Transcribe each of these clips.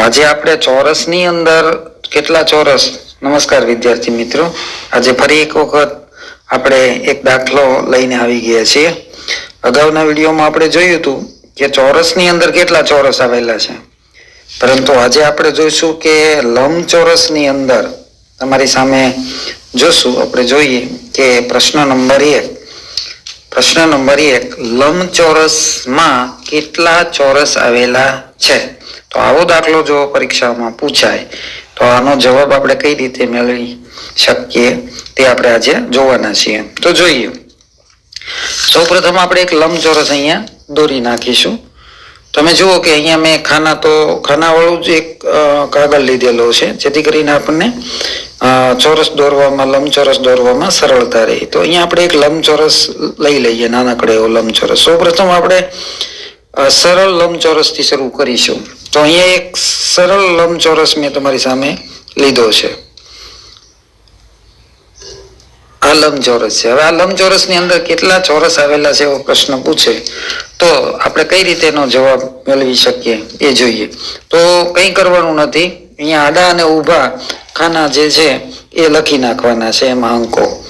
આજે આપણે ચોરસની અંદર કેટલા ચોરસ. નમસ્કાર વિદ્યાર્થી મિત્રો, આજે ફરી એક વખત આપણે એક દાખલો લઈને આવી ગયા છીએ. અગાઉના વિડીયોમાં આપણે જોયું હતું કે ચોરસની અંદર કેટલા ચોરસ આવેલા છે, પરંતુ આજે આપણે જોઈશું કે લંબચોરસની અંદર તમારી સામે જોશું. આપણે જોઈએ કે પ્રશ્ન નંબર 1 લંબચોરસમાં કેટલા ચોરસ આવેલા છે. તો આવો દાખલો જો પરીક્ષામાં પૂછાય તો આનો જવાબ આપણે કઈ રીતે મેળવી શકીએ તે આપણે આજે જોવાના છીએ. તો જોઈએ, સૌપ્રથમ આપણે એક લંબચોરસ અહીંયા દોરી નાખીશું. તમે જુઓ કે અહીંયા મેં ખાનાવાળું જ એક કાગળ લીધેલો છે, જેથી કરીને આપણને ચોરસ દોરવામાં, લંબચોરસ દોરવામાં સરળતા રહે. તો અહીંયા આપણે એક લંબચોરસ લઈ લઈએ, નાનકડો એવો લંબચોરસ. સૌપ્રથમ આપણે સરળ લંબચોરસથી શરૂ કરીશું. તો અહીંયા એક સરળ લંબચોરસ મેં તમારી સામે લીધો છે. આ લંબચોરસ છે. હવે આ લંબચોરસની અંદર કેટલા ચોરસ આવેલા છે એવો પ્રશ્ન પૂછે તો આપણે કઈ રીતે એનો જવાબ મેળવી શકીએ એ જોઈએ. તો કંઈ કરવાનું નથી, અહીંયા આડા અને ઊભા ખાના જે છે એ લખી નાખવાના છે. એમાં અંકો,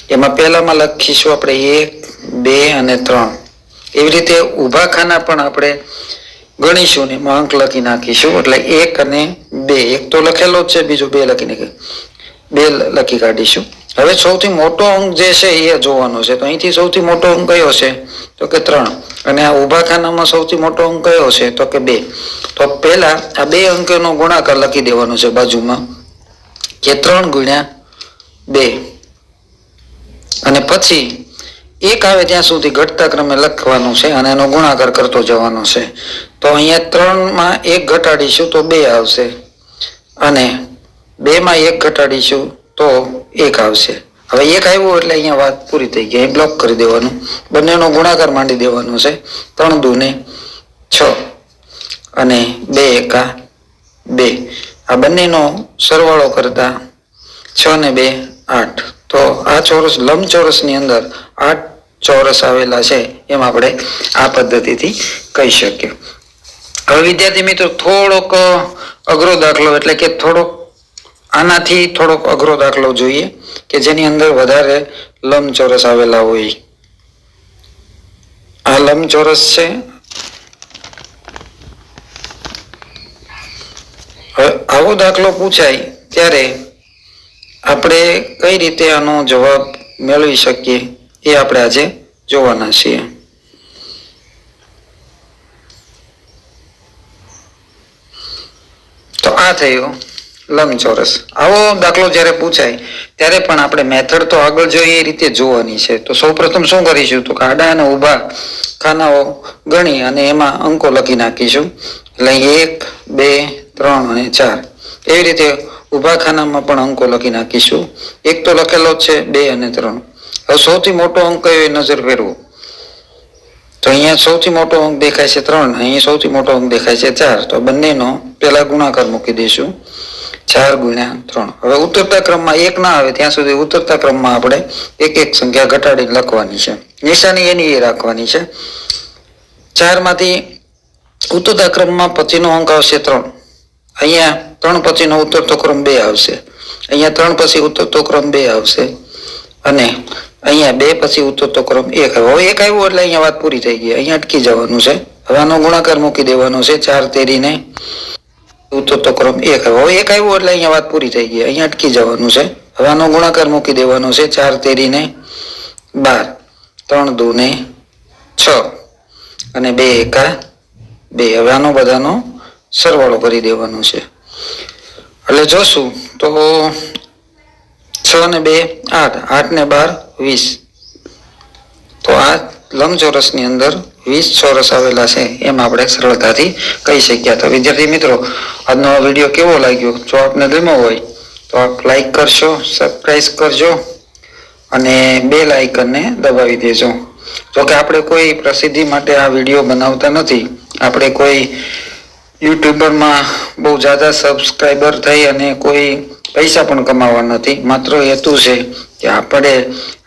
એમાં પહેલામાં લખીશું આપણે 1, 2 અને 3. એવી રીતે ઊભા ખાના પણ આપણે ગણીશું ને એમાં અંક લખી નાખીશું. એટલે 1 અને 2, એક તો લખેલો જ છે, બીજું 2 લખી કાઢીશું. હવે સૌથી મોટો અંક જે છે એ જોવાનો છે. તો અહીંથી સૌથી મોટો અંક કયો છે તો કે 3, અને આ ઊભા ખાનામાં સૌથી મોટો અંક કયો છે તો કે 2. તો પહેલા આ 2 અંકનો ગુણાકાર લખી દેવાનો છે બાજુમાં, કે 3 ગુણ્યા 2, અને પછી 1 આવે ત્યાં સુધી ઘટતા ક્રમે લખવાનું છે અને એનો ગુણાકાર કરતો જવાનો છે. તો અહીંયા 3માં 1 ઘટાડીશું તો 2 આવશે, અને 2માં 1 ઘટાડીશું તો 1 આવશે. હવે 1 આવ્યું એટલે અહીંયા વાત પૂરી થઈ ગઈ, અહીં બ્લોક કરી દેવાનું, બંનેનો ગુણાકાર માંડી દેવાનો છે. 3 દૂને 6 અને 2 એકા 2. આ બંનેનો સરવાળો કરતા 6 ને 2 8. તો આ ચોરસ, લંબચોરસની અંદર 8 ચોરસ આવેલા છે એમ આપણે આ પદ્ધતિથી કહી શકીએ. હવે વિદ્યાર્થી મિત્રો, થોડોક અઘરો દાખલો, એટલે કે આનાથી થોડોક અઘરો દાખલો જોઈએ કે જેની અંદર વધારે લંબચોરસ આવેલા હોય. આ લંબચોરસ છે. હવે આવો દાખલો પૂછાય ત્યારે આપણે કઈ રીતે આનો જવાબ મેળવી શકીએ એ આપણે આજે જોવાના છીએ. તો આ થયો લંબચોરસ. આવો દાખલો જ્યારે પૂછાય ત્યારે પણ આપણે મેથડ તો આગળ જોઈએ એ રીતે જોવાની છે. તો સૌપ્રથમ શું કરીશું તો આડા અને ઊભા ખાનાઓ ગણી અને એમાં અંકો લખી નાખીશું. એટલે 1, 2, 3 અને 4. એવી રીતે ઊભા ખાનામાં પણ અંકો લખી નાખીશું. 1 તો લખેલો જ છે, 2 અને 3. હવે સૌથી મોટો અંક કયો એ નજર ફેરવો. તો અહીંયા સૌથી મોટો અંક દેખાય છે 3, અહીંયા સૌથી મોટો અંક દેખાય છે 4. તો બંનેનો પેલા ગુણાકાર મૂકી દઈશું, 4 ગુણ્યા 3. હવે ઉતરતા ક્રમમાં 1 ના આવે ત્યાં સુધી ઉતરતા ક્રમમાં આપણે એક સંખ્યા ઘટાડીને લખવાની છે. નિશાની એની એ રાખવાની છે. 4 માંથી ઉતરતા ક્રમમાં પછીનો અંક આવશે 3. અહીંયા 3 પછીનો ઉતરતો ક્રમ 2 આવશે. અહીંયા 3 પછી ઉતરતો ક્રમ 2 આવશે, અને અહીંયા 2 પછી ઉતરતો ક્રમ 1 આવ્યો. હવે 1 આવ્યું એટલે અહીંયા વાત પૂરી થઈ ગઈ, અહીંયા અટકી જવાનું છે. હવે આનો ગુણાકાર મૂકી દેવાનો છે, 4 તેરીને ઉતરતો ક્રમ 1 આવ્યો. હવે 1 આવ્યું એટલે અહીંયા વાત પૂરી થઈ ગઈ, અહીંયા અટકી જવાનું છે. હવે આનો ગુણાકાર મૂકી દેવાનો છે, 4 તેરીને 12, 3 દૂને 6 અને 2 એકા 2. હવે આનો બધાનો સરવાળો કરી દેવાનો છે. એટલે જોશું તો 6 ને 2 8, 8 ને 12 20. તો આ લંબચોરસની અંદર 20 ચોરસ આવેલા છે એમ આપણે સરળતાથી કહી શક્યા. તો વિદ્યાર્થી મિત્રો, આજનો આ વિડીયો કેવો લાગ્યો? જો આપને ગમ્યો હોય તો આપ લાઈક કરશો, સબસ્ક્રાઇબ કરજો અને બેલ આઇકનને દબાવી દેજો. જો કે આપણે કોઈ પ્રસિદ્ધિ માટે આ વિડીયો બનાવતા નથી. આપણે કોઈ યુટ્યુબરમાં બહુ જ્યાદા સબસ્ક્રાઈબર થઈ અને કોઈ પૈસા પણ કમાવા નથી. માત્ર હેતુ છે કે આપણે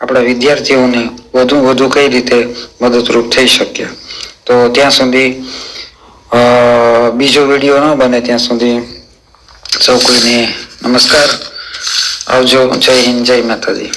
આપણા વિદ્યાર્થીઓને વધુ કઈ રીતે મદદરૂપ થઈ શકીએ. તો ત્યાં સુધી બીજો વિડીયો ન બને ત્યાં સુધી સૌ કોઈને નમસ્કાર. આવજો. જય હિન્દ, જય માતાજી.